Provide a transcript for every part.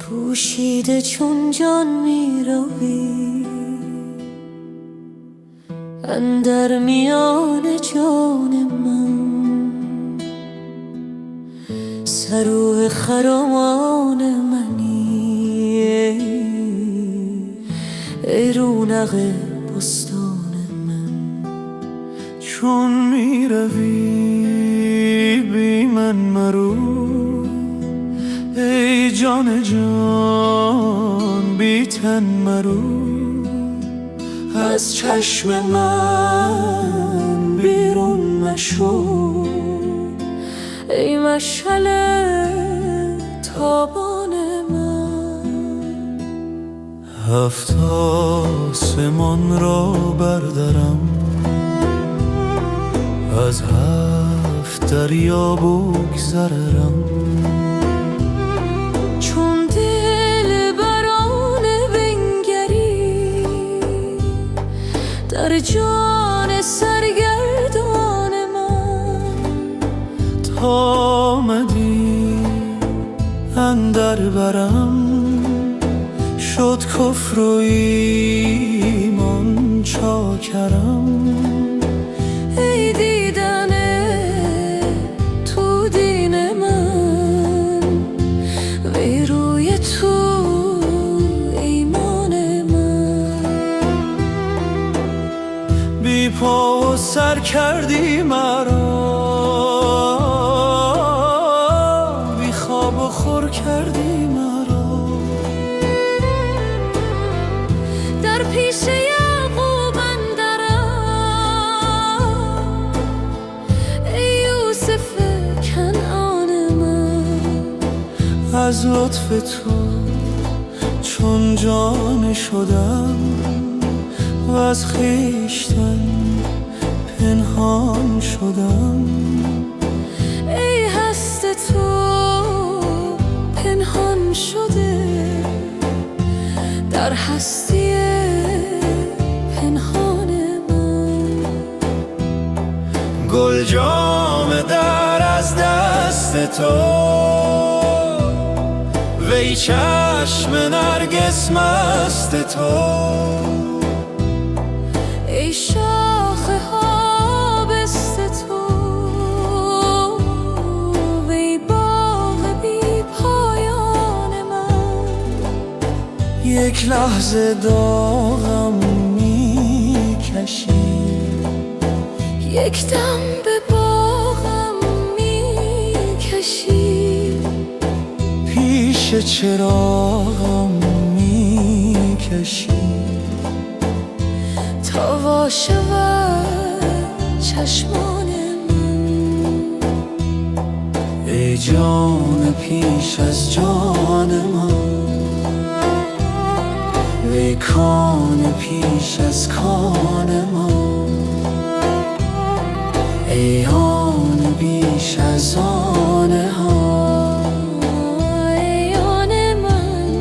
پوشیده چون جان می روی اندر میان جان من، سرو خرامان منی ای رونق بستان من. چون می روی بی من مرو ای جان جان، بی تن مرو از چشم من بیرون مشو ای مشعل تابان من. هفت آسمان را بردرم، از هفت دریا بگذرم، چون دل بران بنگری در جان سرگردان من. تا آمدی اندر برم، شد کفر و ایمان چاکرم. ای دیدن تو دین من، وی روی تو ایمان من. بی پا و سر کردی مرا، بی خواب و خور کردی مرا. در پیش یعقوب اندرم ای یوسف کنعان من. از لطف تو چون جان شدم و از خویشتن پنهان شدم. ای هست تو پنهان شده در هستی پنهان من. گل جام در از دست تو، وی چشم نرگس مست تو. ای شاخه ها بست تو، وی باغ بی پایان من. یک لحظه داغم می کشی، یک دم به باغم می کشی. پیش چراغم می کشی. تا وا شود چشمان من. ای جان پیش از جان من، وی کان پیش از کان من. ای آن بیش از آن ها، ای آن من،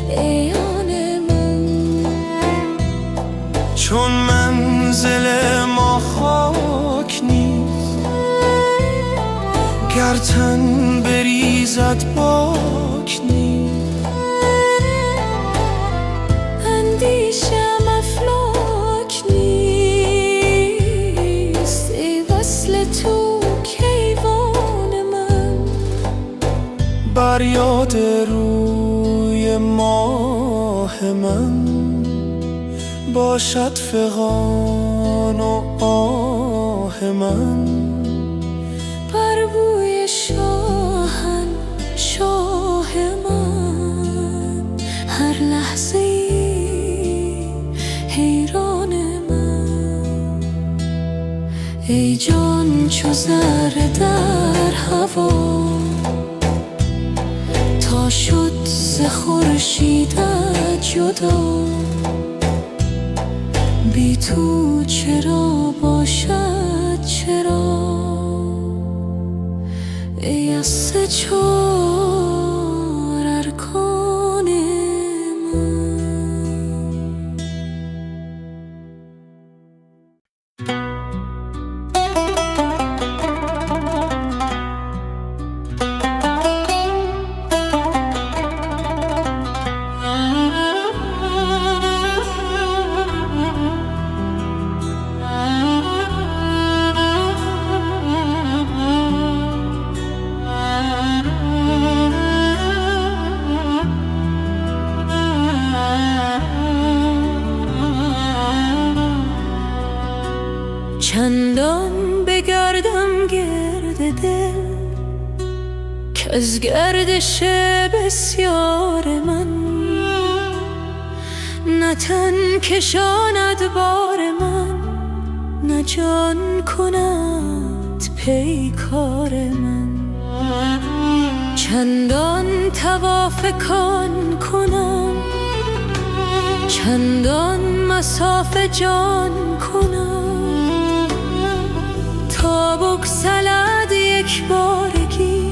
ای آن من. چون منزل ما خاک نیست، گر تن بریزد باک نیست. اندیشم افلاک نیست ای وصل تو کیوان من. بر یاد روی ماه من باشد فغان و آه من. بر بوی شاه من هر لحظه حیران من. ای جان چو ذره در هوا، تا شد ز خورشیدت جدا. بی تو چرا باشد چرا، ای از سه چار ارکان من. از گردش بسیار من، نه تن کشاند بار من، نه جان کند پیکار من. چندان طواف کان کنم، چندان مصاف جان کنم، تا بگسلد یک بارگی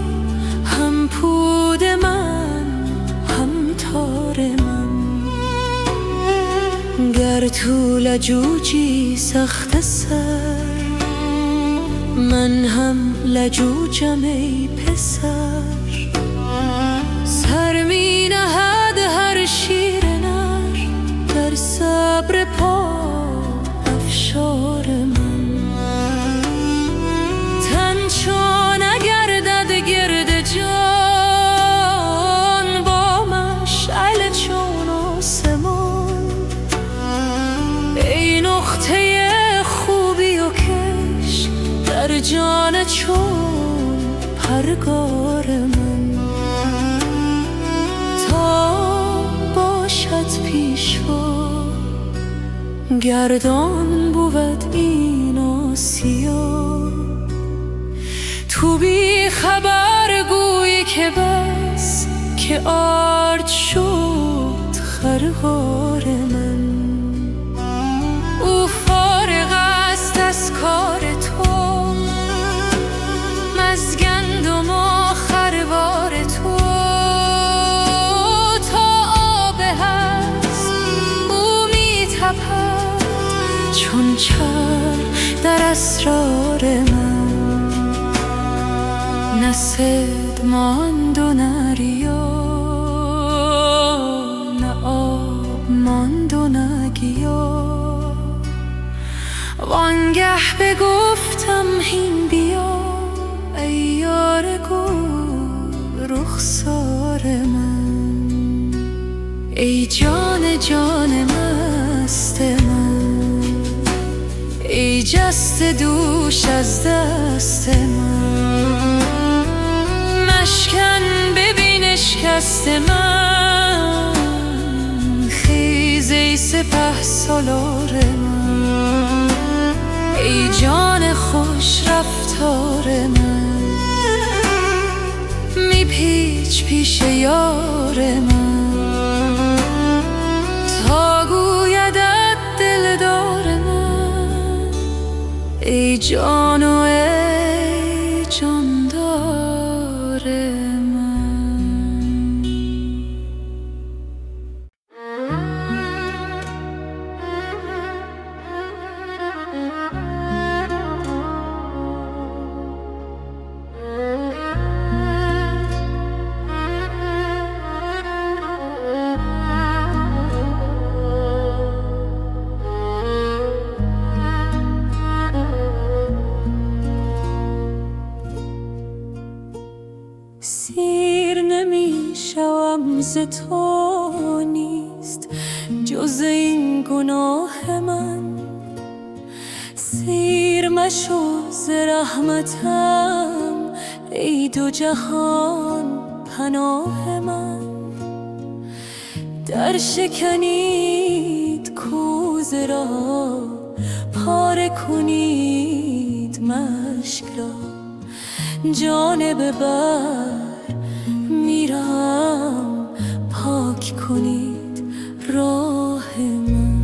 هم پود من هم تار من. گر تو لجوجی سخت سر، من هم لجوجم ای پسر. سر می نهد هر شیر نر در صبر پا افشار من. تن چون نگردد گرد جان، با مشعل چون آسمان. ای نقطه خوبی و کش در جان چون پرگار من. تا باشد پیشوا گردان بود این آسیا، تو بی خبر گویی که بس که آرد شد خرگار من. او فارغ است از کار تو، مزگندم و خروار تو. تا آب هست او می تپد چون چرخ در اسرار من. نه صید ماند و نه ریا، نه آب ماند و نه گیا. وانگه بگفتم هین بیا ای یار گل رخسار من. ای جان جان مست من، ای جست دوش از دست من. مشکن ببین اشکست من، خیز ای سپهسالار من. ای جان خوش رفتار من، میپیچ پیش یار من. تا گویدت دلدار من، ای جان و ای جاندار من. سیر نمیشوم ز تو، نیست جز این گناه من. سیر مشو ز رحمتم ای دو جهان پناه من. در شکنید کوزه را، پاره کنید مشک را. جانب بر میرم، پاک کنید راه من.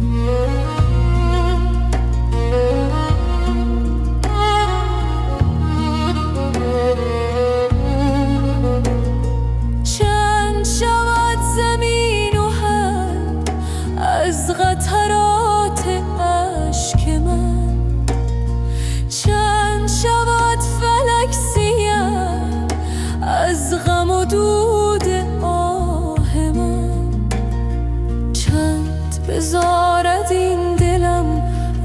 چند شود زمین و هم از قطرات اشک من. چند شود فلک سیاه از غم و دود آه من. چند بزارد این دلم،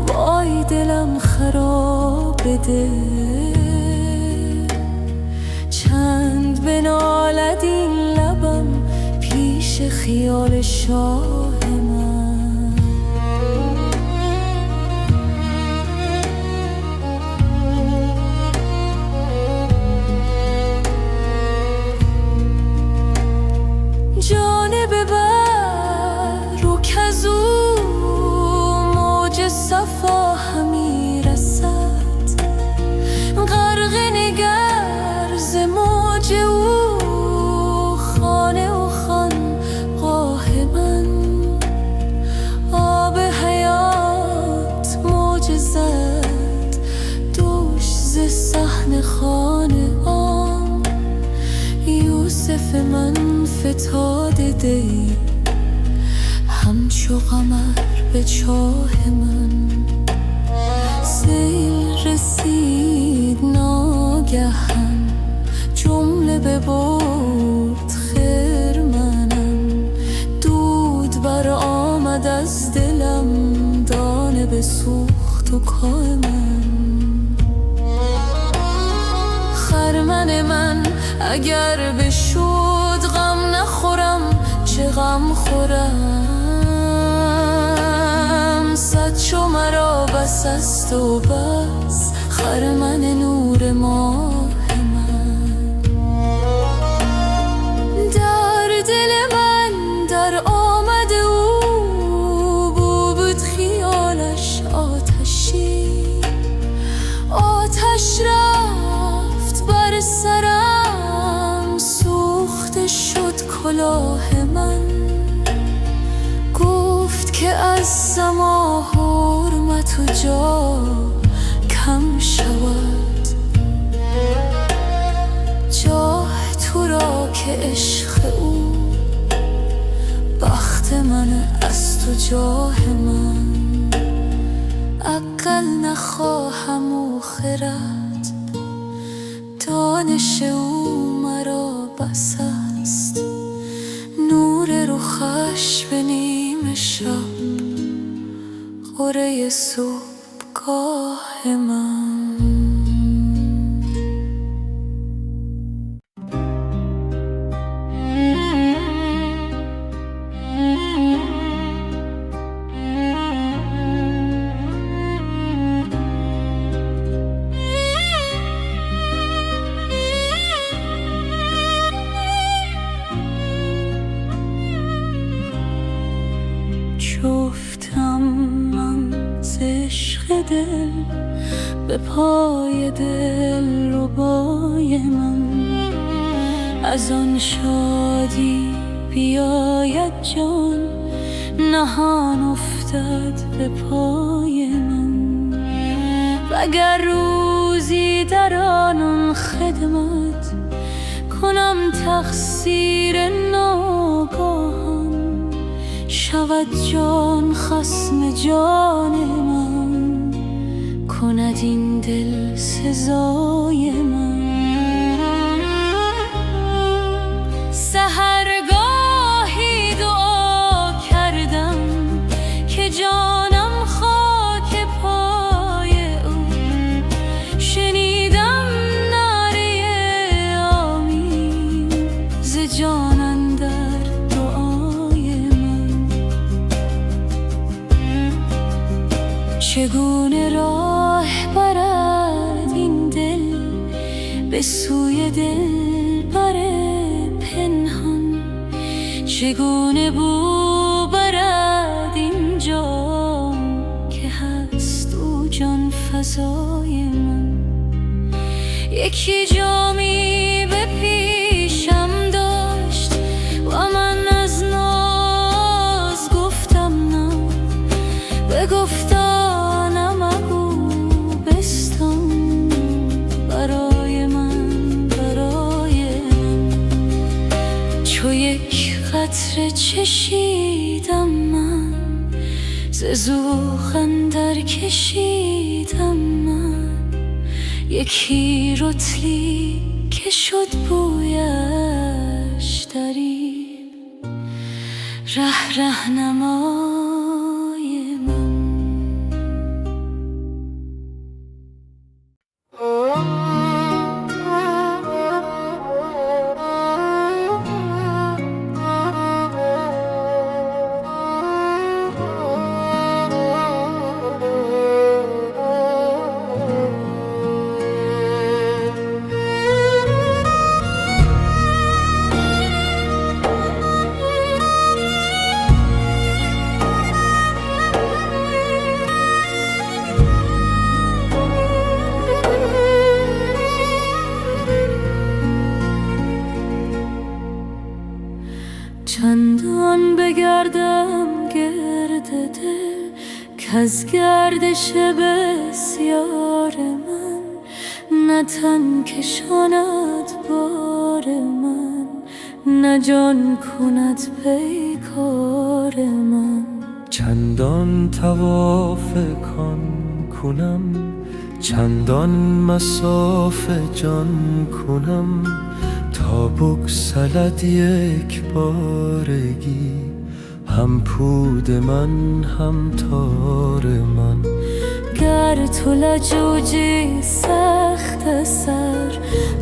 وای دلم خراب دل. چند بنالد این لبم پیش خیال شاه من. لطف من فتاده دی، همچو قمر به چاه من. سیل رسید ناگهان، جمله ببرد خرمنم. دود بر آمد از دلم، دانه بسوخت و کاه من. خرمن من اگر بشد غم نخورم، چه غم خورم. صد چو مرا بس است و بس، خرمن نور ماه من. در دل من در آمد او، بود خیالش آتشی. آتش رفت بر سرم، سوخته شد کلاه من. گفت که از سما حرمت و جا کم شود. جاه تو را که عشق او، بخت من است و جاه من. عقل نخواهم و خرد، دانش او مرا بس است. نور رخش به نیم شب، غره صبحگاه من. شفتم من ز عشق دل، به پای دل ربای من. از آن شادی بیاید جان، نهان افتد به پای من. وگر روزی در آن خدمت، کنم تقصیر ناگاهان. شود جان خصم جان من، کند این دل سزای من. سحرگاهی دعا کردم که جانم خاک پای او. شنیدم نعره آمین ز جان اندر دعای من. چگونه راه برد این دل به سوی دلبر پنهان؟ چگونه بو برد این جام که هست او جان فزای من؟ یکی جامی به پیشم داشت و من از ناز گفتم نه. بگفتا نمگو بستان، برای من برای من. چو یک قطره چشیدم من، ز ذوق اندر کشیدم من. یکی رطلی که شد بویش دریغ، رهنمای من. چندان بگردم گرد دل کز گردش بسیار من، نه تن کشاند بار من نه جان کند پیکار من. چندان طواف کان کنم، چندان مسافه جان کنم، تا بگسلد یک بارگی هم پود من هم تار من. گر تو لجوجی سخت سر،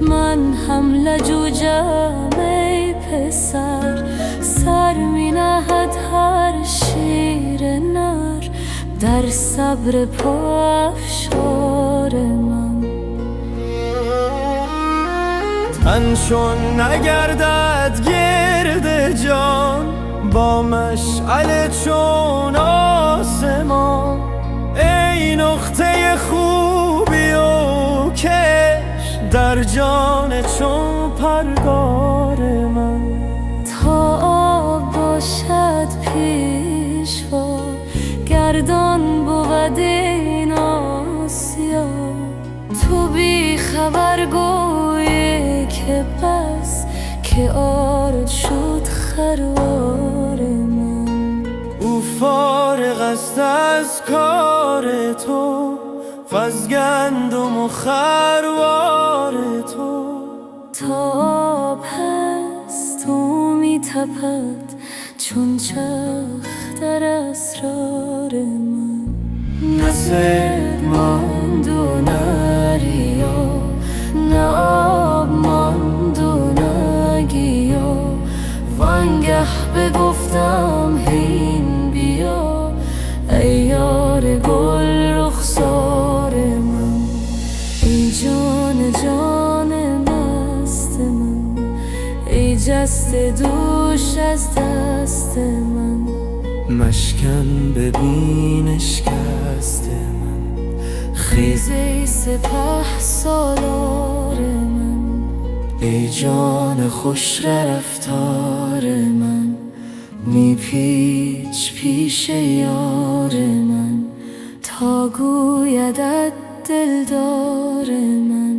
من هم لجوجم ای پسر. سر می نهد هر شیر نر در صبر پافشار من. تن چون نگردد گرد جان، با مشعل چون آسمان. ای نقطه خوبی و کش در جان چون پرگار من. تا آب باشد پیشوا، گردان بود این آسیا. تو بی خبر گویی که بس، که آرد شد خروار من. او فارغ است از کار تو، وز گندم و خروار تو. تا آب هست و می تپد چون چرخ در اسرار من. نه صید ماند و نه ریا، نه آب ماند و نه گیا. وانگه بگفتم هین بیا، ای یار گل رخسار من. ای جان جان مست من، ای جست دوش از دست من. مشکن ببین اشکست من، خیز ای سپه سالار من. ای جان خوش رفتار من، می پیچ پیش یار من. تا گویدت دلدار من،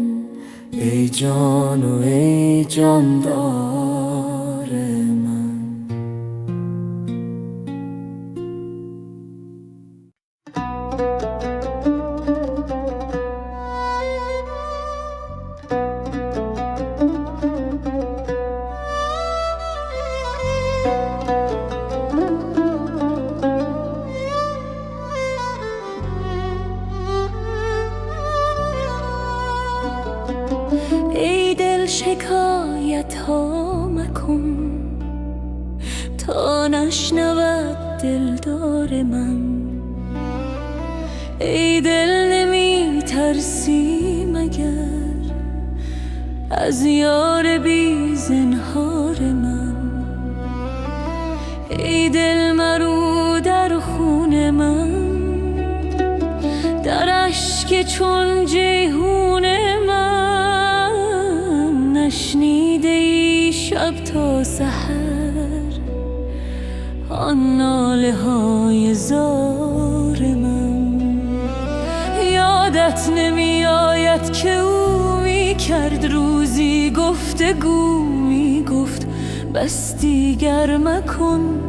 ای جان و ای جاندار من. ای دل شکایت ها مکن، تا نشنود دلدار من. ای دل نمی ترسی مگر از یار بی زنهار من. ای دل مرو در خون من، در اشک چون جیحون من. نشنیده ای شب تا سحر آن ناله های زار من. یادت نمی آید که او می کرد روزی گفتگو، می گفت بس دیگر مکن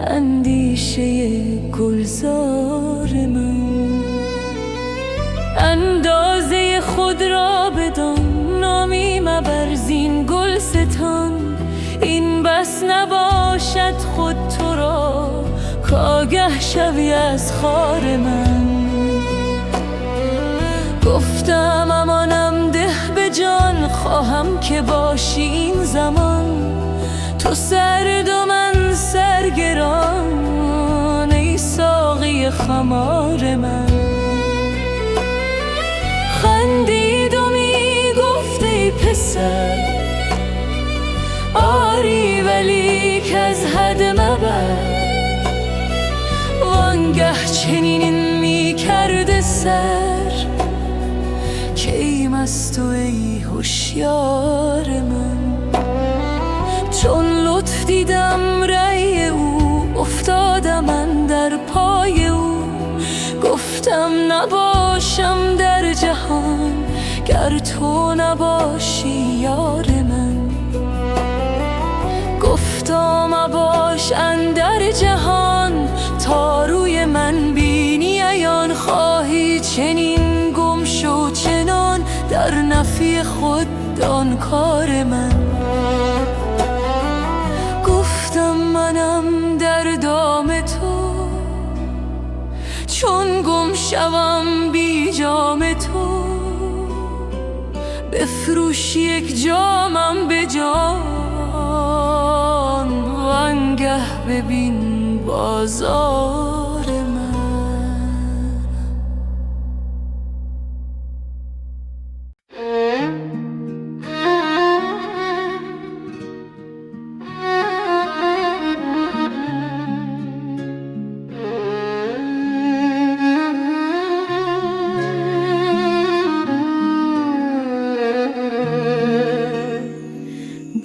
اندیشه گلزار من. اندازه خود را بدان، نامی مبرزین گلستان. این بس نباشد خود تو را، کآگه شوی از خار من. گفتم امانم ده به جان، خواهم که باشی این زمان. تو سرد و من سرگران، ای ساقی خمار من. خندید و می گفت ای پسر، آری ولی که از حد مبر. وانگه چنین می کرده سر، که ای مست و ای هوشیار من. چون لطف دیدم رأی او، افتادم من در پای او. گفتم نباشم در جهان گر تو نباشی یار من. روشن در جهان، تا روی من بینی عیان. خواهی چنین گم شو چنان، در نفی خود دان کار من. گفتم منم در دام تو، چون گم شوم بی جام تو. بفروش یک جامم به جان، وانگه ببین بازار من.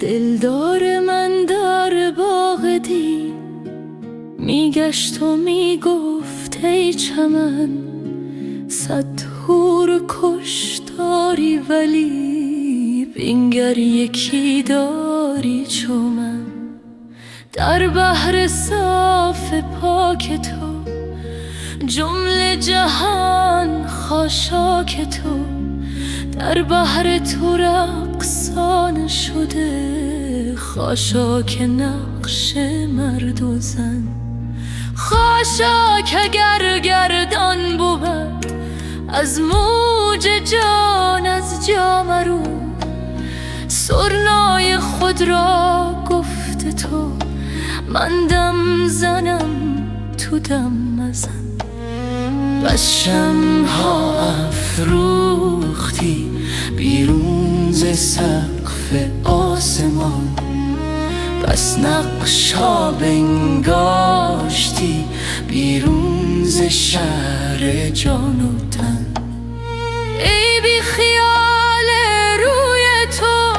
دلدار من در باغ دی میگشت و میگفت ای چمن، صد حور کش داری ولی بینگر یکی داری چو من. در بحر صاف پاک تو جمله جهان خاشاک تو. در بحر تو رقصان شده، خاشاک نقش مرد و زن. خاشاک اگر گردان بود از موج جان از جا مرو. سرنای خود را گفت تو، من دم زنم تو دم مزن. بس شمع‌ها افروختی بیرون ز سقف آسمان، بس نقش‌ها بنگاشتی بیرون ز شهر جان و تن. ای بی خیال روی تو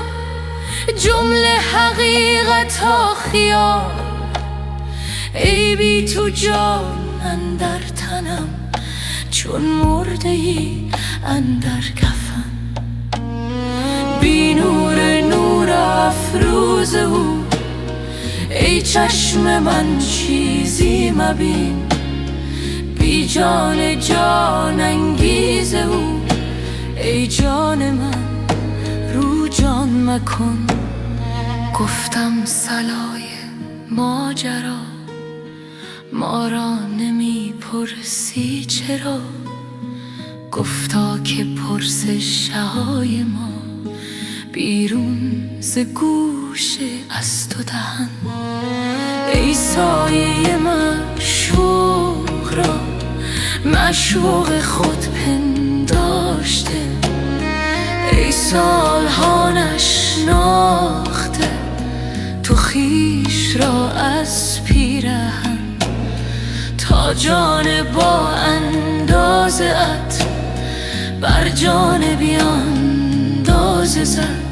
جمله حقیقت‌ها خیال. ای بی تو جان اندر تنم، چون مرده‌ای اندر کفن. بی نور نور افروز او، ای چشم من چیزی مبین. بی جان جان انگیز او، ای جان من رو جان مکن. گفتم صلای ماجرا، ما را نمی پرسی چرا. گفتا که پرسش های ما بیرون ز گوش از تو دهن. ای سایه معشوق را معشوق خود پنداشته. ای سالها نشناخته تو خویش را از پیرهن. تا جان با اندازه ات بر جان بیاندازه زد.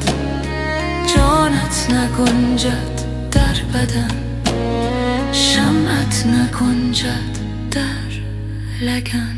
جانت نگنجد در بدن، شمعت نگنجد در لگن.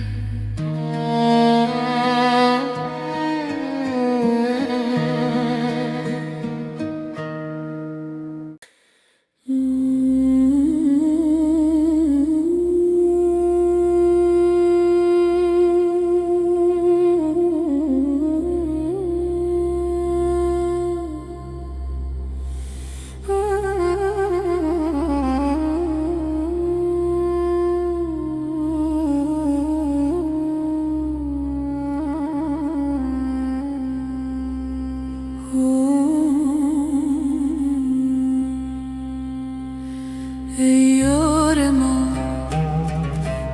ای یار ما،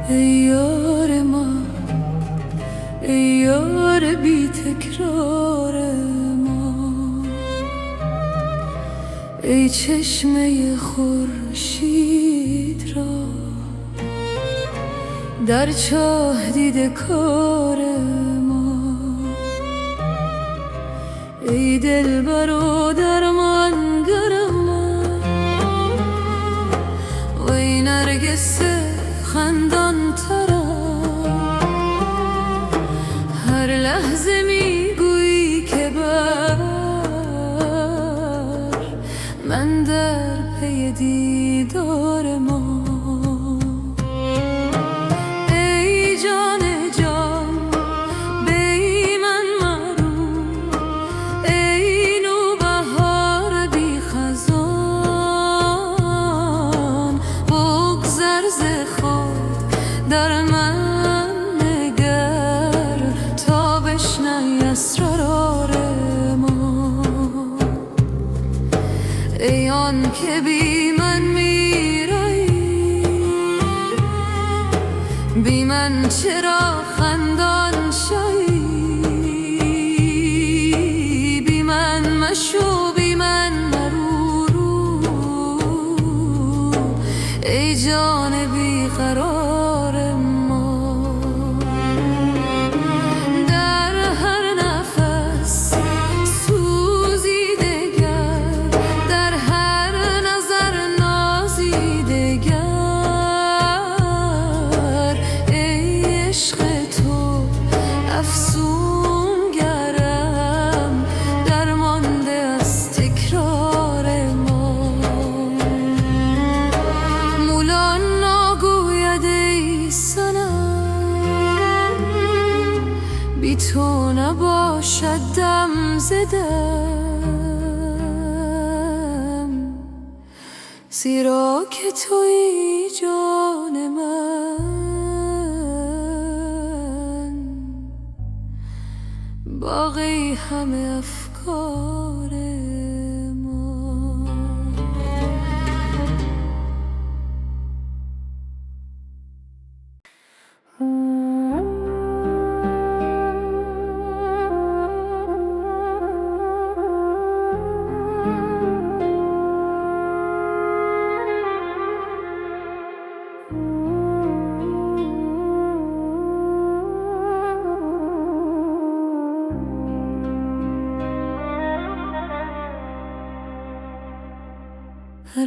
ای یار ما، ای یار بی تکرار ما. ای چشمه خورشید را در چاه دیده کار ما. ای دلبر و درمانگر ما، وی نرگس خندان ترم. هر لحظه میگویی که بر من در پی دیدار که بی من میرایی، بی من چرا خندان شایی، بی من مشو بی من مرو، ای جان بی قرار ما. در هر نفس سوزیده گر، در هر نظر نازیده گر، ای عشق تو افسون گرم، درمانده از تکرار ما. مولا نگوید ای صنم، بی تو نباشد دم زدم، زیرا که تویی جان من، باقی همه افکار ما.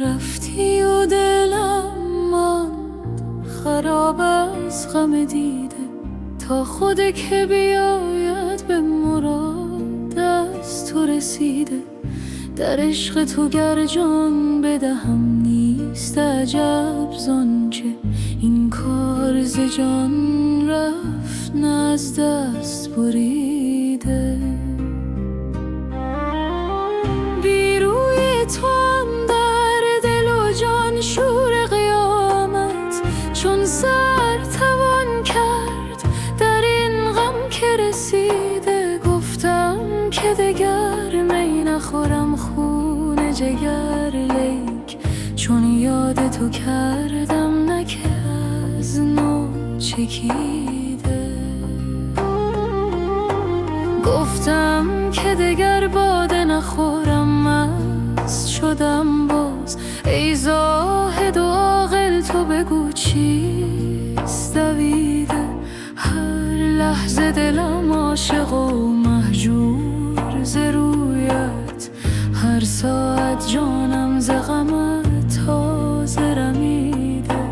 رفتی و دلم ماند خراب از غم دیده، تا خود که بیاید به مراد از تو رسیده. در عشق تو گر جان بدهم نیست عجب زانچه این کار ز جان رفت نه از دست بریده. بی روی تو شور قیامت چون سر توان کرد در این غم که رسیده. گفتم که دگر می نخورم خون جگر، لیک چون یاد تو کردم نه که از نو چکیده. گفتم که دگر باده نخورم مست شدم باز، ای زاهد و عاقل تو بگو چیست دویده. هر لحظه دلم عاشق و مهجور ز رویت، هر ساعت جانم ز غمت تازه رمیده.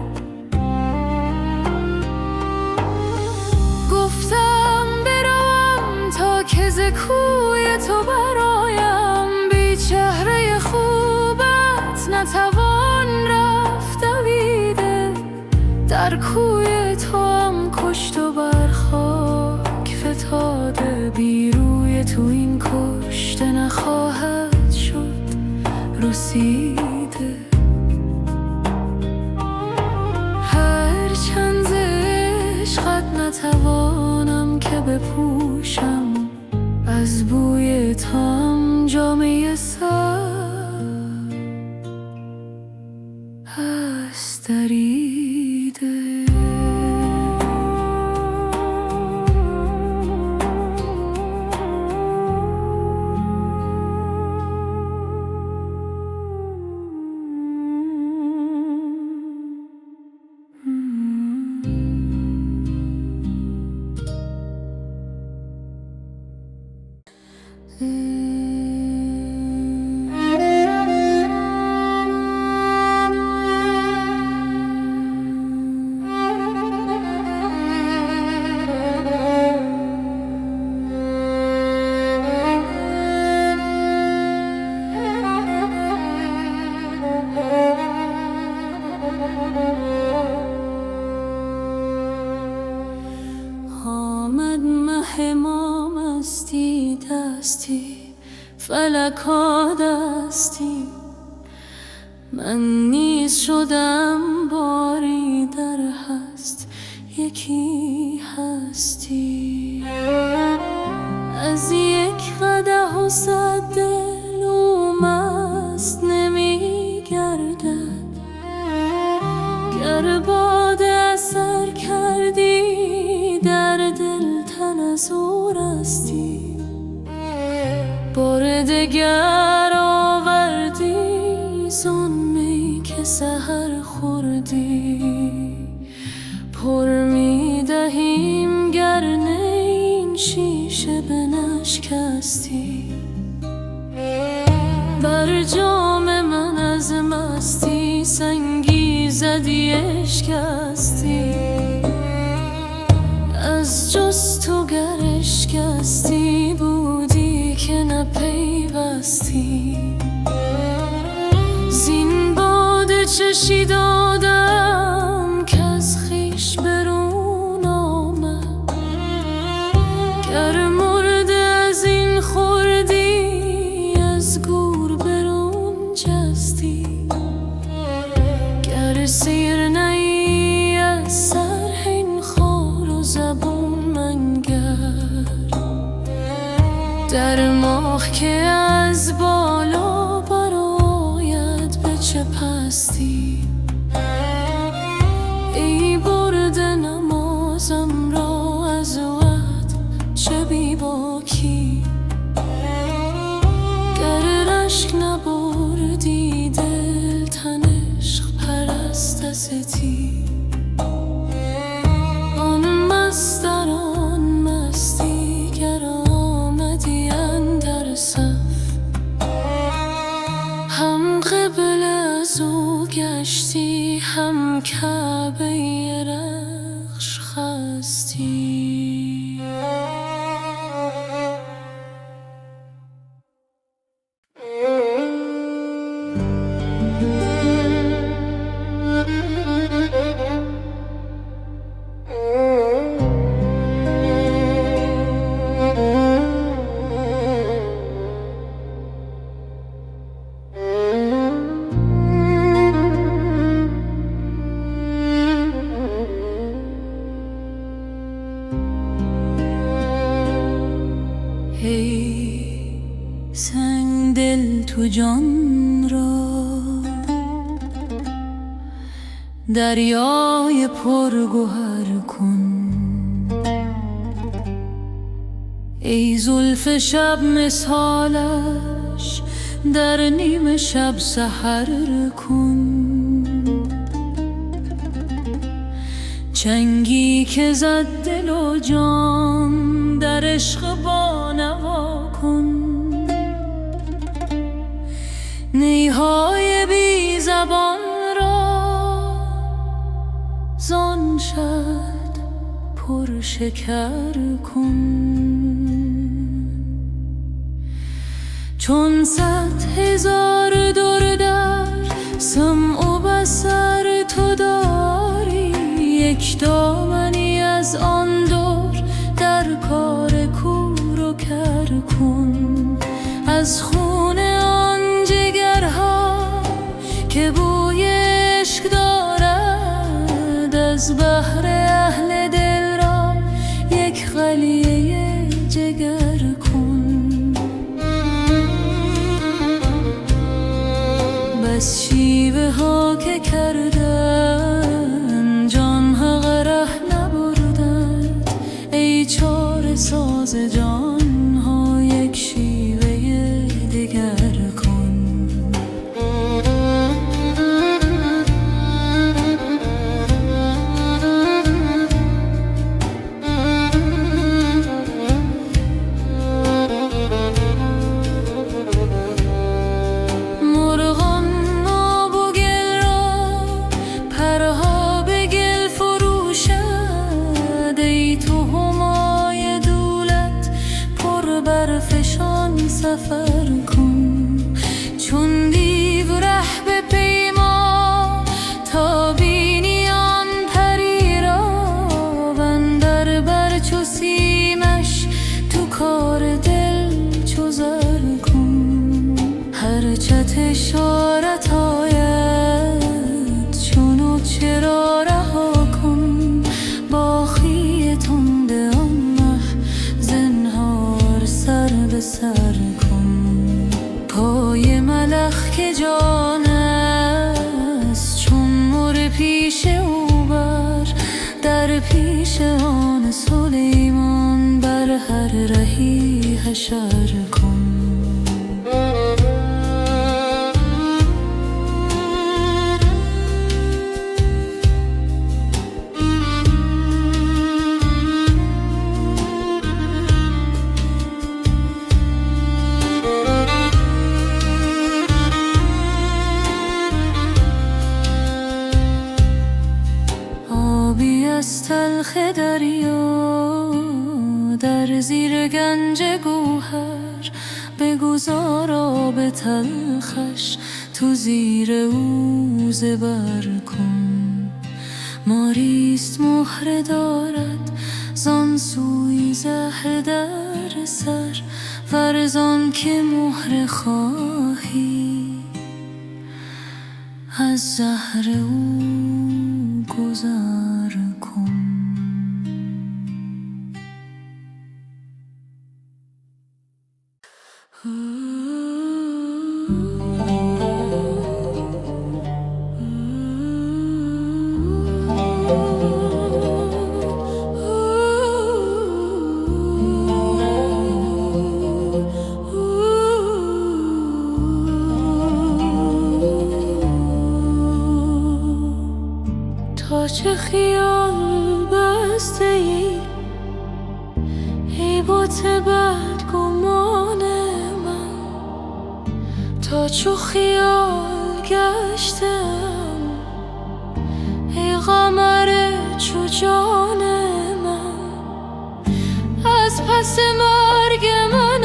گفتم بروم تا که ز کوی تو برایم، بی چهره خوبت نتوان رفت دویده. در کوی تو هم کشت و بر خاک فتاده، بی روی تو این کشته نخواهد شد رسیده. هر چند ز عشقت نتوانم که بپوشم، از بوی تو هم جامه سر هست دریده. آمد مه ما مستی دستی، فلکا دستی، من نیز شدم باری در هست یکی هستی. از یک قدح و 100 دل او مست نمیگردد، نزورستی. بار دگر آوردی زان می که سحر خوردی. پر می دهیم گر نه این شیشه بنشکستی. بر جام من از مستی سنگی زدی اشکستی. از جز تو گر اشکستی بودی که نپیوستی. زین باده چشی دادم که از خویش برون آمد. گر مرده از این خوردی از گور برون جستی. گر سیر نهی از سر این خار و زبون منگر. در ماه که از بالا برآید به چه پستی. ای برده نمازم را از وقت چه بی باکی. گر رشک نبردی دل تن عشق پرست استی. آن مست در آن مستی گر آمدی اندر صف. هم قبله از او گشتی هم کعبه رخش خستی. ای سنگ دل تو جان را دریای پرگوهر کن. ای زلف شب مثالش در نیم شب سحر کن. چنگی که زد دل و جان در عشق بانوا کن. نیهای بی زبان را زان شد پر شکر کن. چون 100,000 در سمع و بصر تو داری. یک دامنی از آن دور در کار کور و کر کن. از خون آن جگرها که بوی عشق دارد از بحر اهل دل را یک قلیه جگر کن. بس شیوه ها که کردن جان ها غره نبردند. ای چاره ساز جان ها یک شیوه دگر کن. مرغان آب و گل را پرها به گل فروشد. ای تو همای دولت پر برفشان سفر کن. چون دیو ره به پیما تا بینی آن پری را. وندر بر چو سیمش تو کار دل چو زر کن. هر چت اشارت آید چونو چرا رها کن. باخی تنده آن مه زنهار سر به سر کن. پای ملخ که جان است چون مر پیش او بر. در پیش آن سلیمان بر هر رهی حشر کن. آبی از تلخ دریا در زیر گنج گوهر، بگذار آب تلخش تو زیر او زبر کن. ماریست مهره دارد زان سوی زهر در سر، ورزان که مهره خواهی از زهر او گذر کن. تا چه خیال بسته ای بت بدگمان من، تا چو خیال گشتم ای قمر چو جان من. از پس مرگ من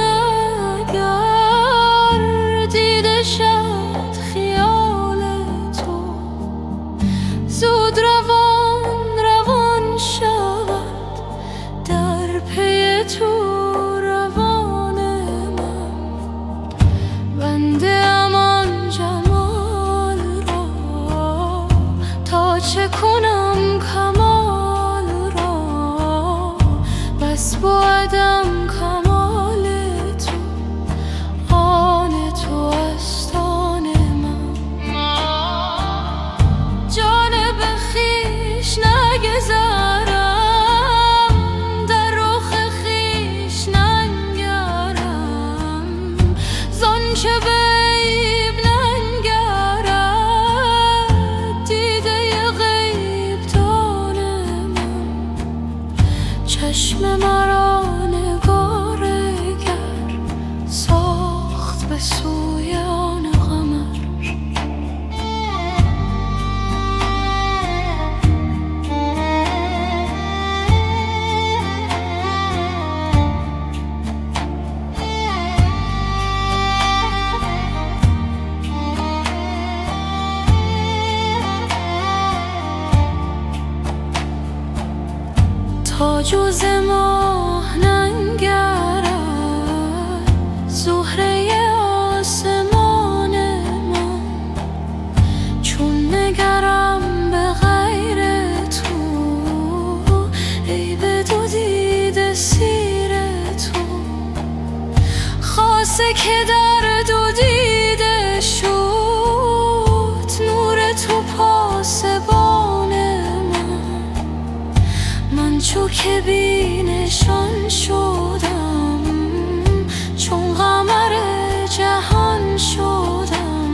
اگر دیده شد خیال تو، زود روان شود در پی تو روان من. بنده ام آن جمال را تا چه کنم کمال را، بس بودم کمال تو، آن تو است آن من. جان به خویش نگذارم، در رخ خویش ننگرم، زان چه به عیب ننگرد دیده غیب دان من. چشم مرا نگارگر ساخت به سوی آن قمر. تا جز ماه ننگرد زهره آسمان من، چون نگرم به غیر تو ای به دو دیده سیر تو. خاصه که در دو دیده شد نور تو پاسبان من، چو که بی نشان شدم چون قمر جهان شدم.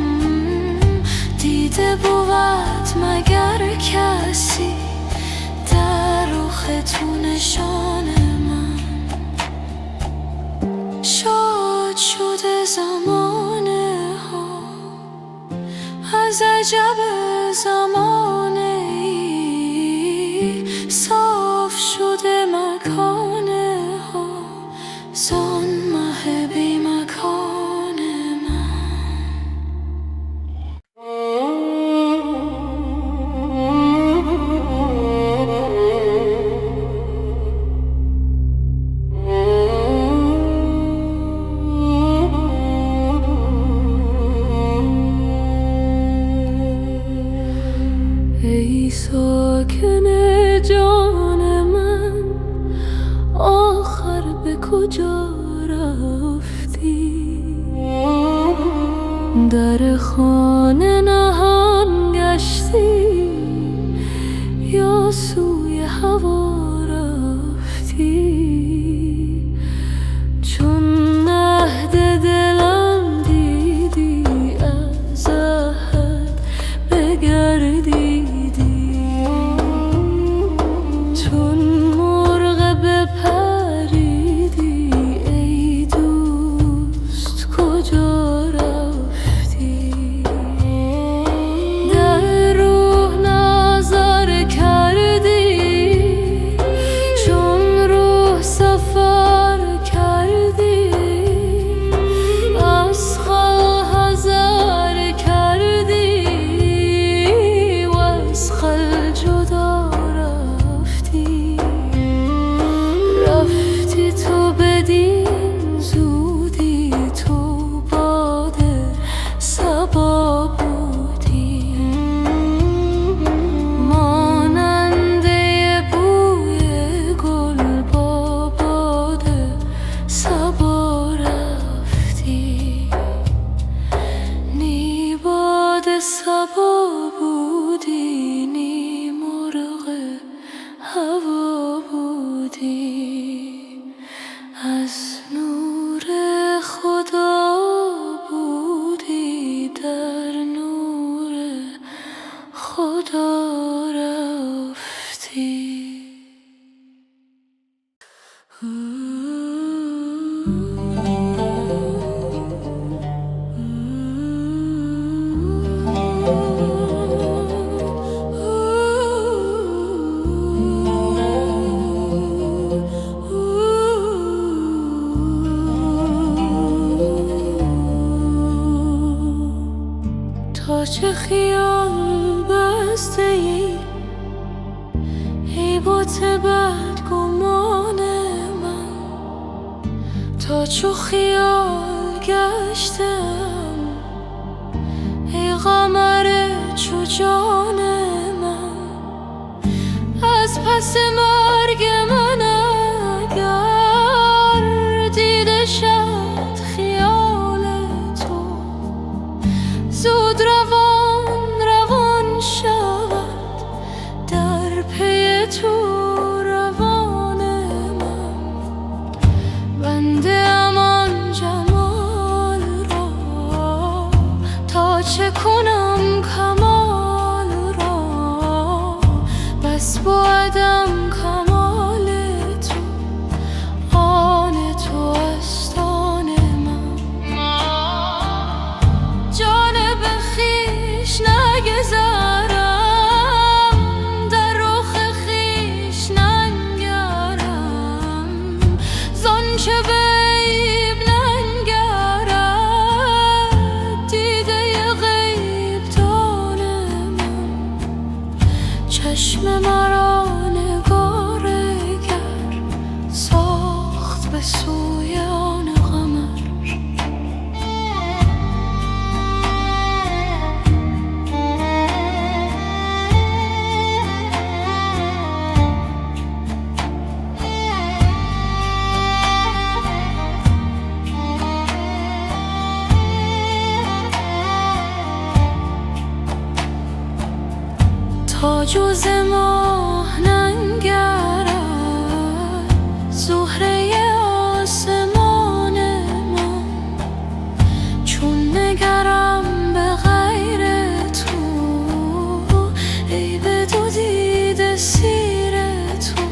دیده بود مگر کسی در رخ تو نشان من. شاد شده زمانه ها از عجب زمانه ای، صاف شده مکانه ها زان مه بی مکان من. ای ساکن جان من آخر به کجا رفتی؟ در خانه نهان گشتی یا سوی هوا رفتی؟ خدا رفتی. تا چه خیال بسته ای بت بدگمان من، تا چو خیال گشتم ای قمر چو جان من. از پس مرگ من اگر دیده شد خیال تو، زود روان شود در پی تو روان من. بنده امان جمال را تا چه کنم کمال را، بس بودم کمال تو، آن تو است آن من. جانب خویش نگذرم، در رخ خویش ننگرم، زانچه به عیب ننگرد دیده غیب دان من. چشم مرا نگارگر ساخت به سوی آن قمر. تا جز ماه ننگرد زهره آسمان من، چون نگرم به غیر تو ای به دو دیده سیر تو.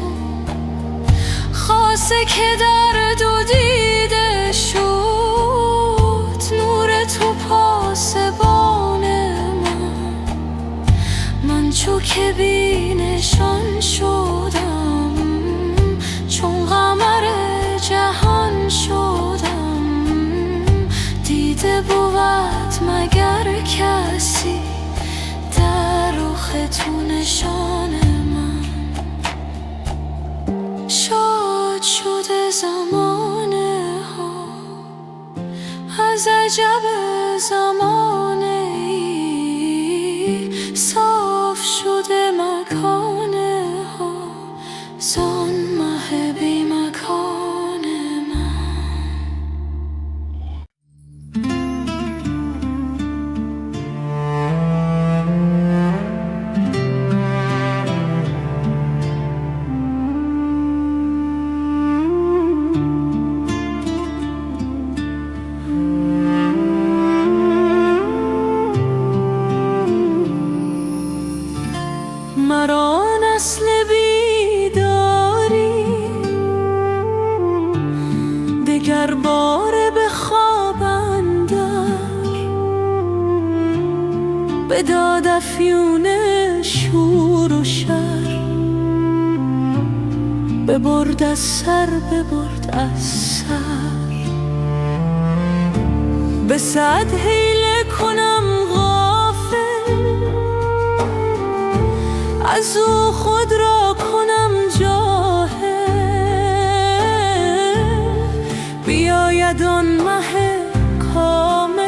خاصه که در دو دیده شد نور تو پاسبان من، چو که بی نشان شدم چون قمر جهان شدم. دیده بود مگر کسی در رخ تو نشان من. شاد شده زمانه ها از عجب زمانه ای، صاف شده مکانه ها زان مه بی مکان من. مرا نسل بیداری دگر بار به خواب اندر، به داد افیون شور و شر، ببرد از سر ببرد از سر. به صد حیله کنم از او خود را کنم جاهل، بیاید آن مه کامل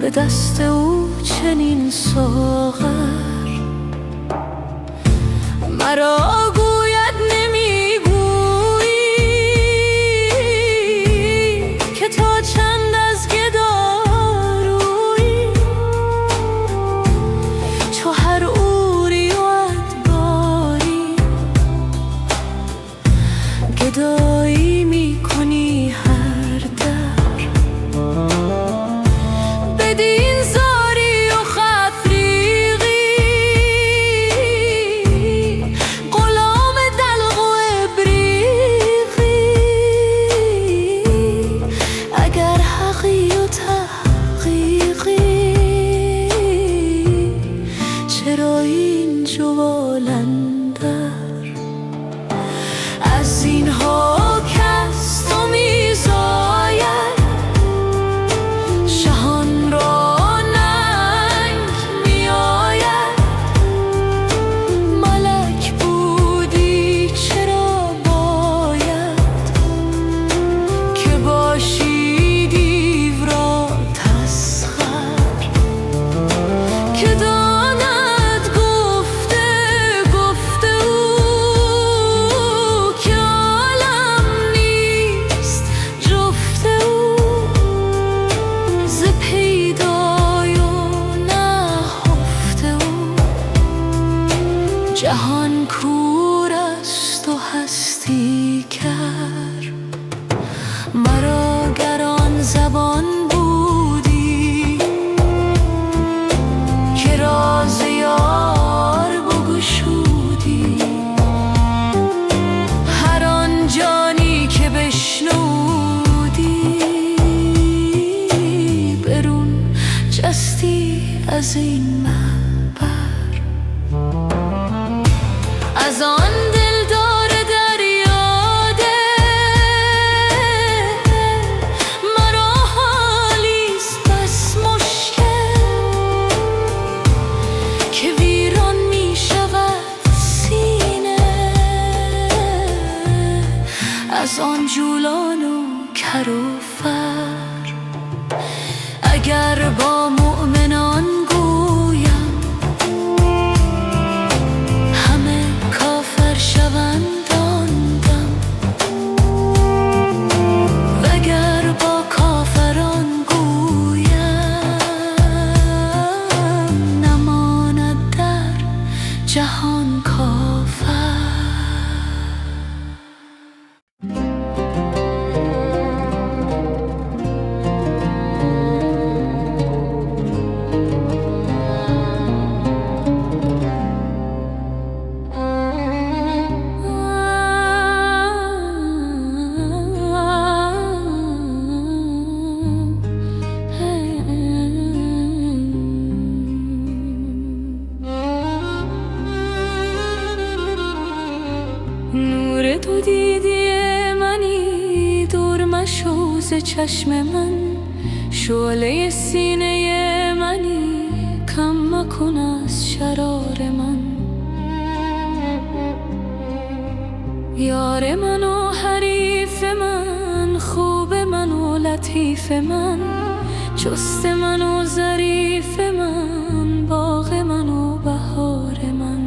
به دست او چنین ساغر. مرا گوید نمیگویی که تا چند از گدارویی، چو هر اوری و ادباری گدایی میکنی هر در. بدین زاری و که داند گفته او که عالم نیست جفت او. ز پیدای و نهفته او جهان کور است و هستی کر. مرا گر آن زبان بودی که راز یار بگشودی، هر آن جانی که بشنودی برون جستی از این محبر. از آن دلدار دریاده مرا حالیست بس مشکل که ویران می شود سینه از آن جولان و کر و فر. اگر با مؤمنان گویم همه کافر شوند آن دم، وگر با کافران گویم نماند در جهان کافر. نور تو دیدی منی دور مشو ز چشم من، شعله سینه منی کم مکن از شرار من. یار من و حریف من، خوب من و لطیف من، چست من و ظریف من، باغ من و بهار من.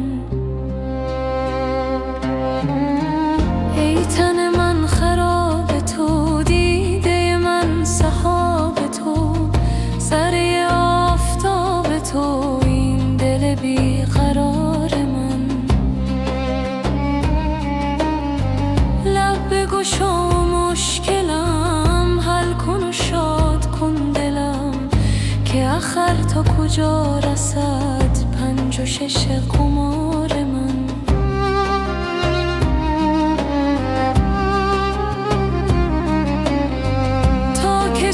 ای تن من خراب تو، دیده من سحاب تو، سر آفتاب تو، این دل بیقرار من. لب بگشا و مشکلم حل کن و شاد کن دلم، که آخر تا کجا رسد 5 و 6 قمار من.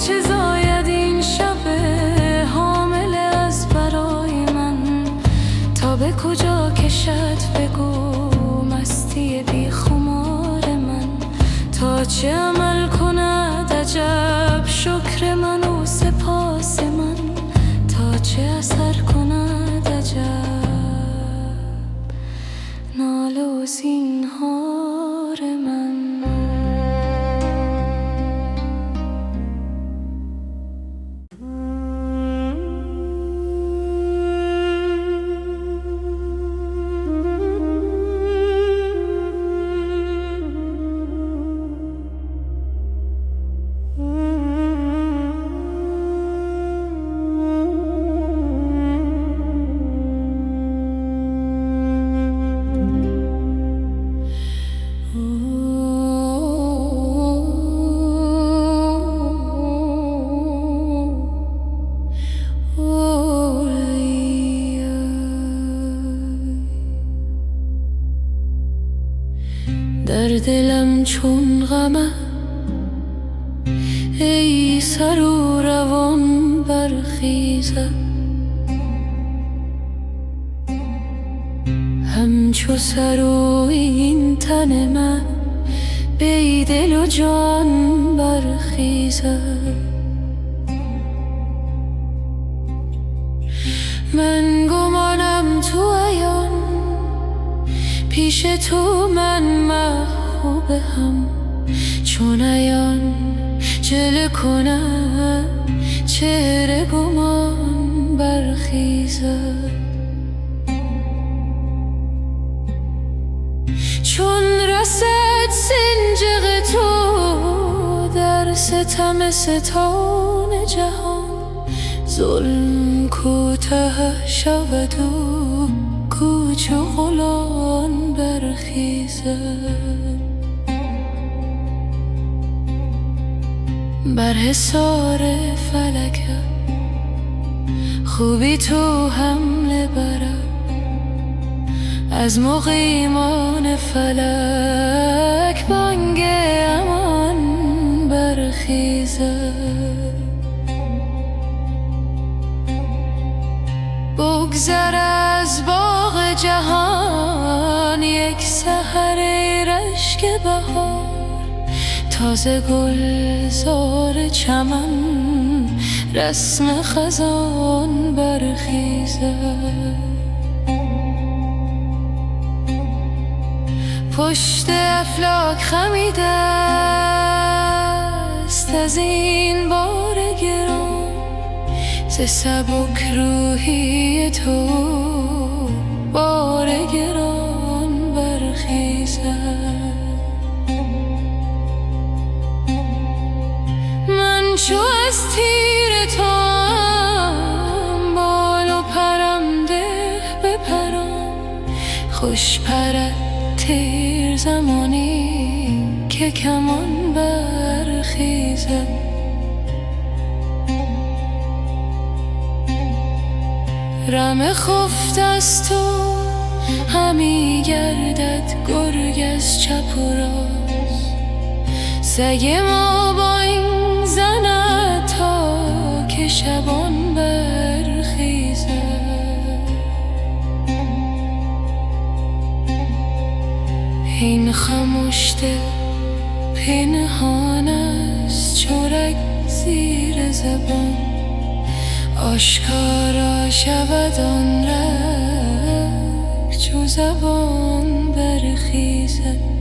چه زاید این شب حامل از برای من، تا به کجا کشد بگو مستی بی خمار من. تا چه عمل کند عجب شکر من و سپاس من، تا چه اثر کند عجب ناله و زینهار من. در دلم چون غمم ای سر و روان برخیزد، همچو سر و این تن من بی دل و جان برخیزد. من گمانم تو عیان پیش تو من محبوب هم، چون عیان جلوه کنم چهره گمان برخیزد. چون رسد سنجق تو در ستم ستان جهان، ظلم کوته شود و کوچ و غلان برخیزد. بر حصار فلکم خوبی تو حمله برد، از مقیمان فلک بانگ امان برخیزد. بگذر از باغ جهان یک سحر رشک بهار، تازه گلزار چمن رسم خزان برخیزد. پشت افلاک خمیده است از این بار گران، ز سبک روحی تو بار گران برخیزد. من چو از تیر توام بال و پرم ده بپرم، خوش پرد تیر زمانی که کمان برخیزد. رم خفت از تو همی گردد گرگ از چپ و راست، سگ ما با این زند تا که شبان برخیزد. این خموش دل پنهان است چورک زیر زبان، آشکارا شود آن رگ چو زبان برخیزد.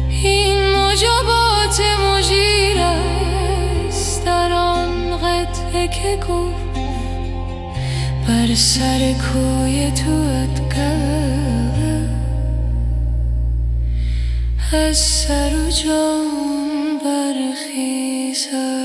این مجابات مجیر است در آن قطعه که گفت، بر سر کوی تو ادگر از سر و جان برخیزد.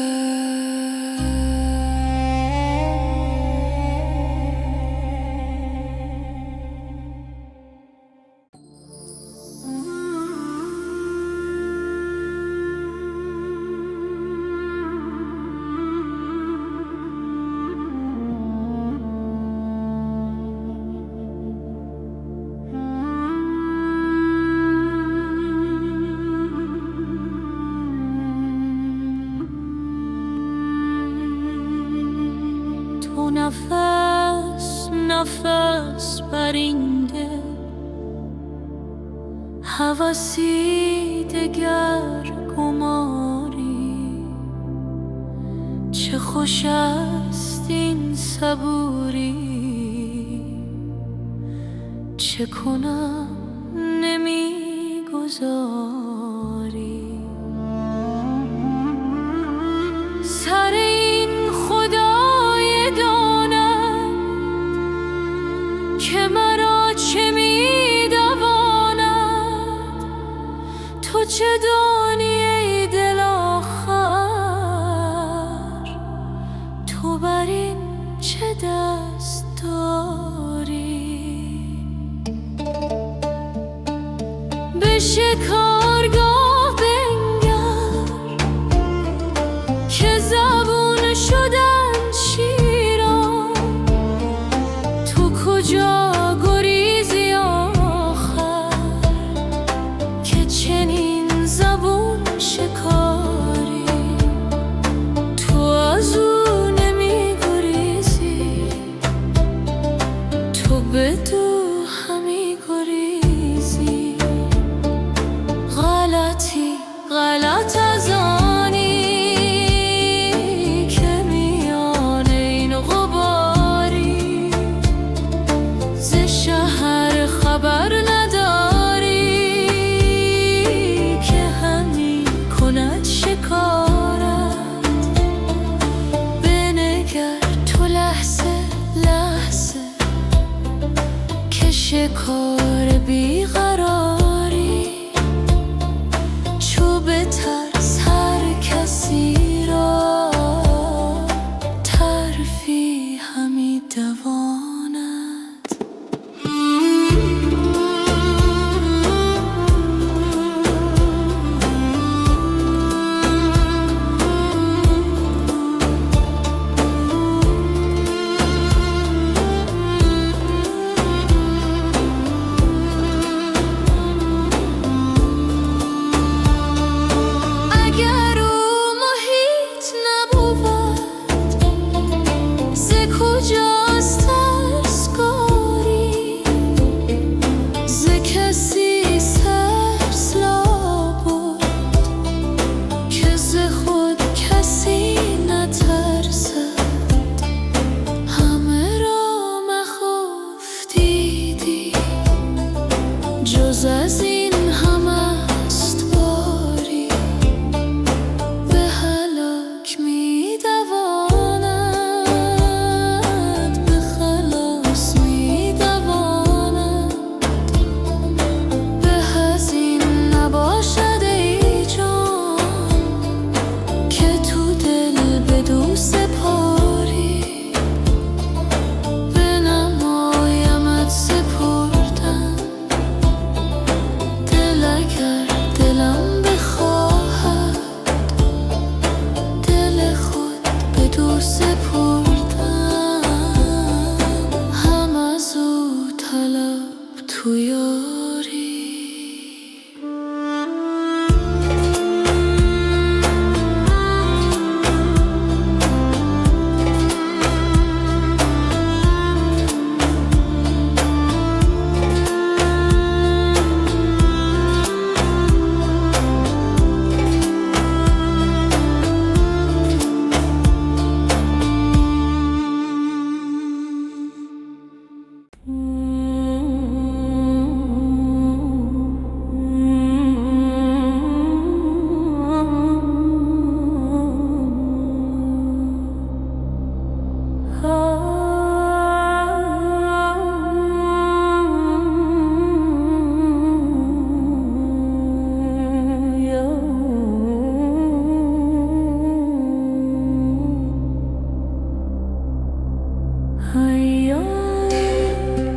نفس نفس بر این دل، هوسی دگر گماری، چه خوش است این صبوری، چه کنم نمیگذاری. سر این خدای داند که مرا چه میدواند، تو چه دانی ای دل آخر، تو بر این چه دست داری. به شکارگاه بنگر که زبون شدن شیران، تو کجا گریزی آخر که چنین زبون شکاری. تو از او نمی گریزی، تو بدو همی گریزی. شکار بیقراری، چوب ترس هر کسی را ترفی همی دواند. جز از این هم است باری به هلاک می دواند، به خلاص می دواند. به از این نباشد ای جان که تو دل بدو سپاری، به نمایمت سپردن دلم بخواهد، دل خود بدو سپردن، هم از او طلب تو یاری.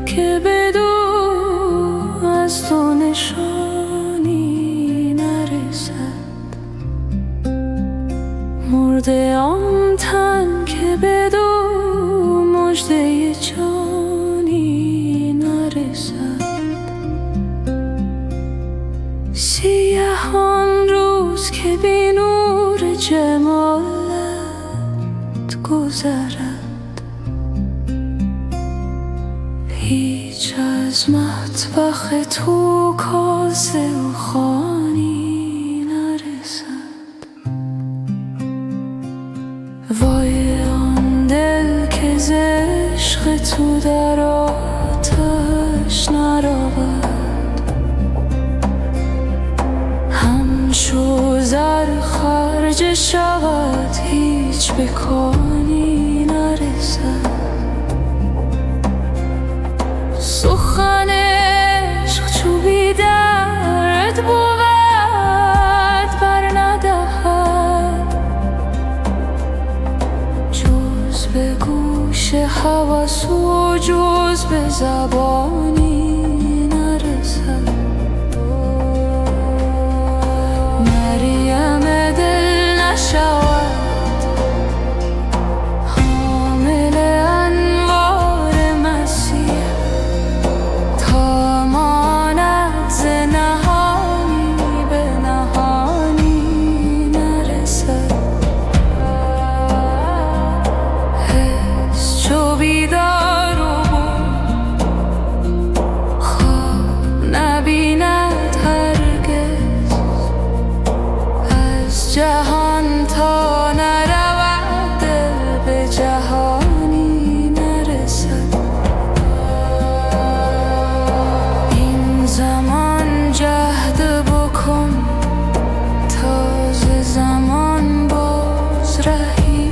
که بدو از تو نشانی نرسد، مرده آن تن که بدو مژده جانی نرسد. سیه آن روز که بی نور جمالت گذرد، هیچ از مطبخ تو کاسه و خوانی نرسد. وای آن دل که ز عشق تو در آتش نرود، همچو زر خرج شود هیچ به کانی نرسد. سخن عشق چو بی درد بود بر ندهد، جز به گوش هوس و جز به زبانی نرسد. مریم دل نشود حامل انوار مسیح، تا ماند ز نهانی به نهانی نرسد. حس چو بیدار و خواب نبیند هرگز، از جهان تا نرود دل به جهانی نرسد. این زمان جهد بکن تا ز زمان باز رهی،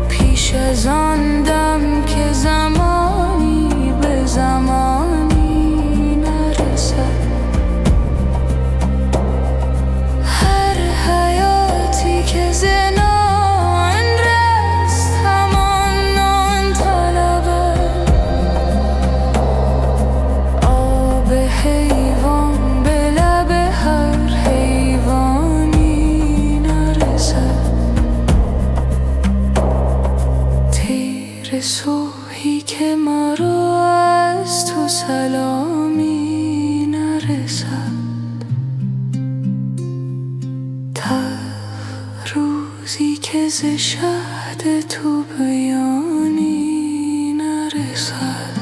پیش از آن دم که زمانی به به صبحی که مرا از تو سلامی نرسد، تا روزی که ز شهد تو بیانی نرسد.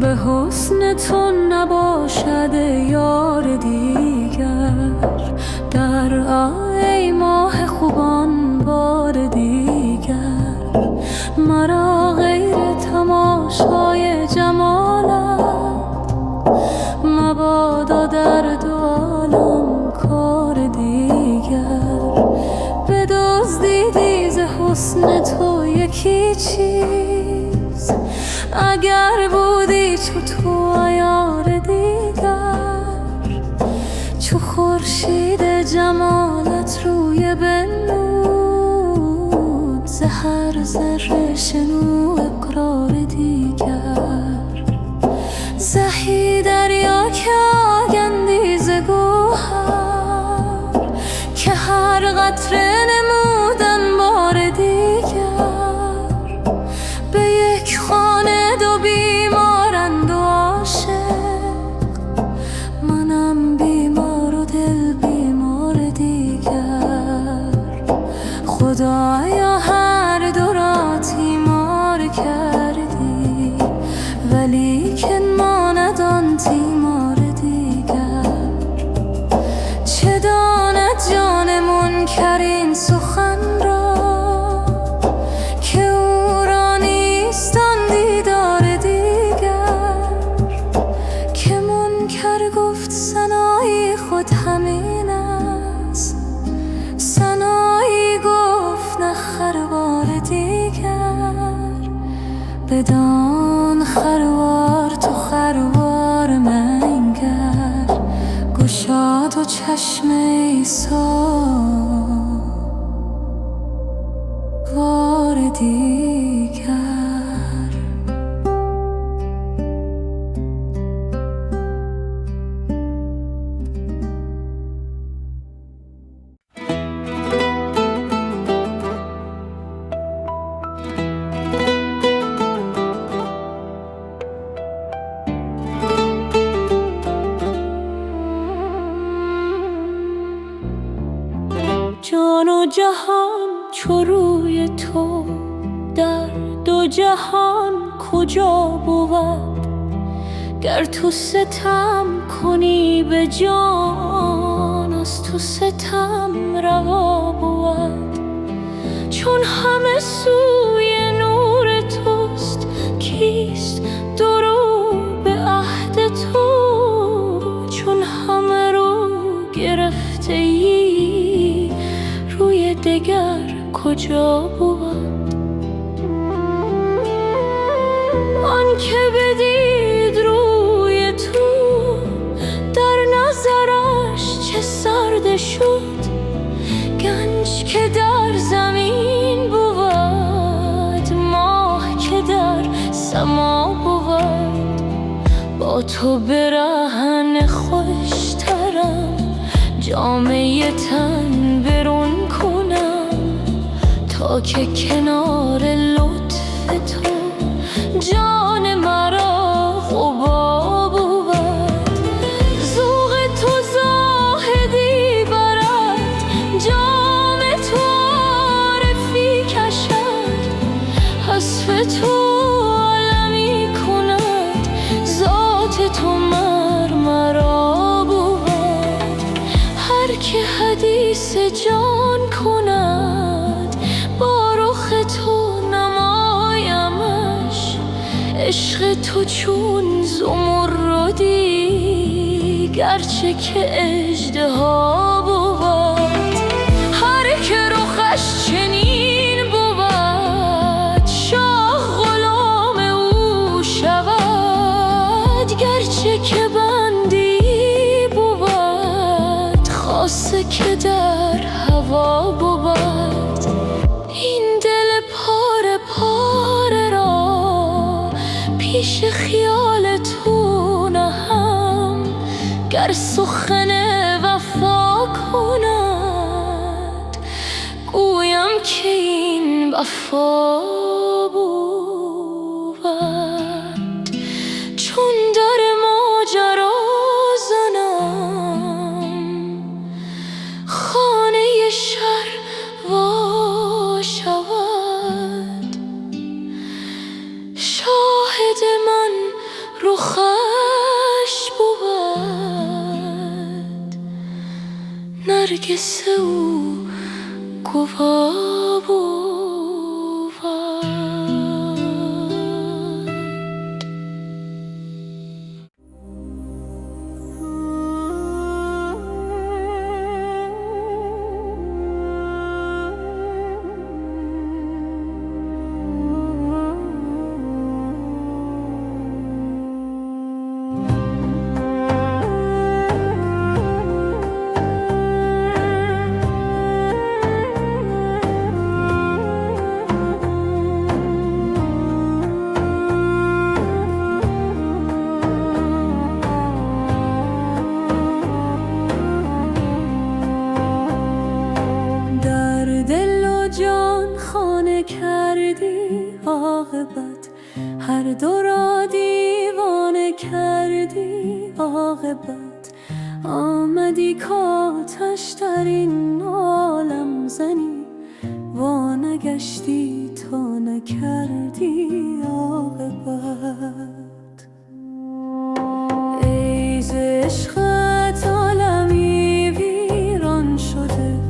به حسن تو نباشد یار دیگر، در ای ماه خوبان بار دیگر، مرا غیر تماشای جمالت مبادا در دو عالم کار دیگر. بدزدیدی ز حسن تو یکی چیز، اگر بودی چو تو عیار دیگر، چو خورشید جمالت روی بنمود، ز هر ذره شنو اقرار دیگر. زهی دریا که آگندی ز گوهر، که هر قطره نمودن بار دیگر. به یک خانه دو بیمارند و عاشق، منم بیمار و دل بیمار دیگر. خدایا هر دو را تیمار کردی، ولیکن ماند آن تیمار دیگر. چه داند جان منکر این سخن را، که او را نیست آن دیدار دیگر. که منکر گفت ثنایی خود همین است، ثنایی گفت نه خروار دیگر. بدان خروار تو خروار منگر، گشاد و چشم عیسی وار دیگر. جان و جهان چو روی تو، در دو جهان کجا بود؟ گر تو ستم کنی به جان، از تو ستم روا بود. چون همه سوی نور توست، کیست درو به عهد تو؟ چون همه رو گرفته ای، روی دگر کجا بود؟ آن که بدید روی تو، در نظرش چه سرد شد. گنج که در زمین بود، ماه که در سما بود. با تو برهن خوشترم، جامه تن برون کنم، تا که کنار لطف تو جان مرا قبا بود. ذوق تو زاهدی برد، جام تو عارفی کشد. حذف تو عالمی کند، ذات تو مرا بود. هر که حدیث جان کند، با رخ تو نمایمش. عشق تو چون زمردی، گرچه که اژدها بود. هر که رخش چنین بود، شاه غلام او شود. قوا بود. این دل پاره پاره را پیش خیال تو نهم، گر سخن وفا کند گویم که این وفا بود. چون در ماجرا زنم خانه شر وا شود، شاهد من رخش بود، نرگس او گوا بود. هر دو را دیوانه کردی عاقبت، آمدی کاتش در این عالم زنی، وانگشتی تا نکردی عاقبت. ای ز عشقت عالمی ویران شده،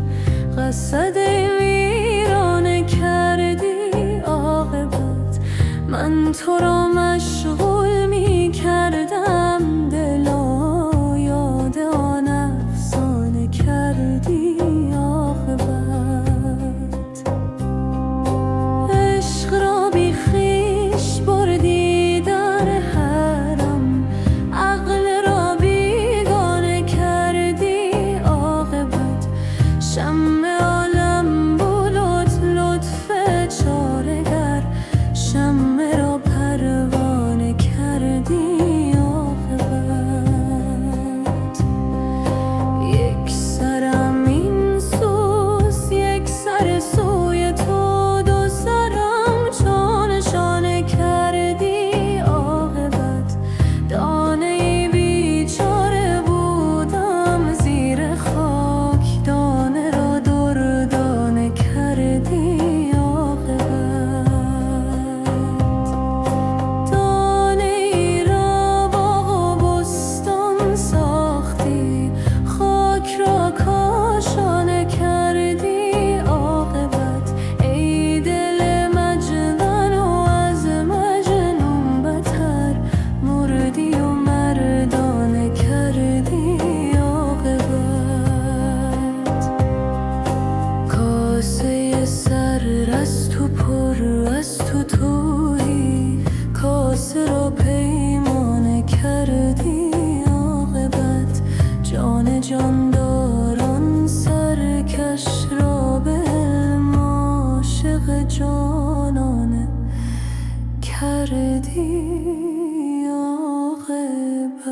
قصد ویرانه کردی عاقبت. من تو را مشغول می کردم، دلا یاد آن افسانه کردی عاقبت. عشق را بی خویش بردی در حرم، عقل را بیگانه کردی عاقبت. شمع عالم بود لطف چاره‌گر، شمع را پروانه کردی عاقبت. یک سرم این سوز یک سر سوی تو، دو سرم چون شانه کردی عاقبت. دانه بیچاره بودم زیر خاک، دانه را دردانه کردی عاقبت. دانه ای را باغ و بستان ساختی، خاک را کاشانه کردی عاقبت. ای دل مجنون و از مجنون بتر، مردی و مردانه کردی عاقبت. کاسه سر از تو پر از تو تویی، کاسه را پیمانه کردی عاقبت. جان جانداران سرکش را به علم عاشق جانانه کردی عاقبت.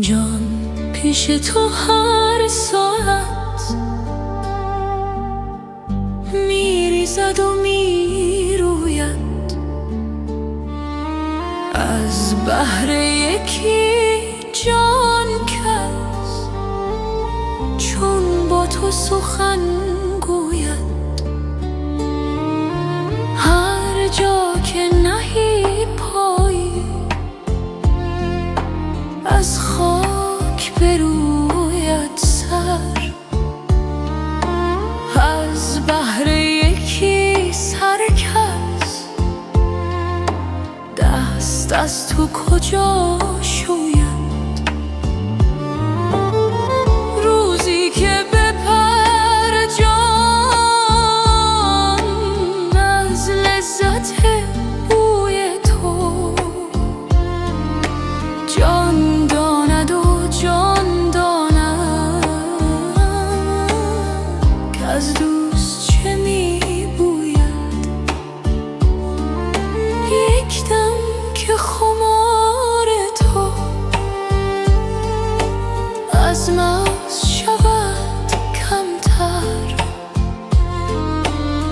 جان پیش تو هر ساعت میریزد و میروید، از بهر یکی جان کس چون با تو سخن گوید. هر جا که نهی پایی از خاک بروید سر. از بهر یکی سرکس دست از تو کجا شوید؟ روزی که بپر جان از لذت بوی تو، جان داند و جان داند که از دوست چه می بوید. یک دم که خمار تو از مغز شود کمتر،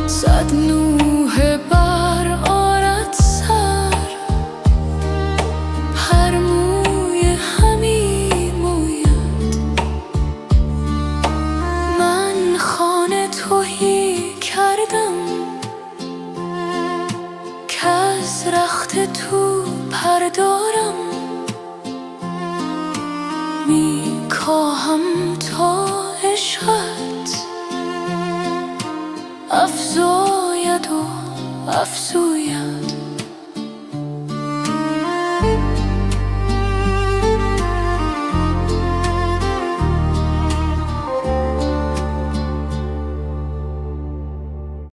صد نوحه بر آرد سر. هر موی همی موید. من خانه تهی کردم کز رخت تو پردارم. می کاهم تا عشقت افزاید و افزوید.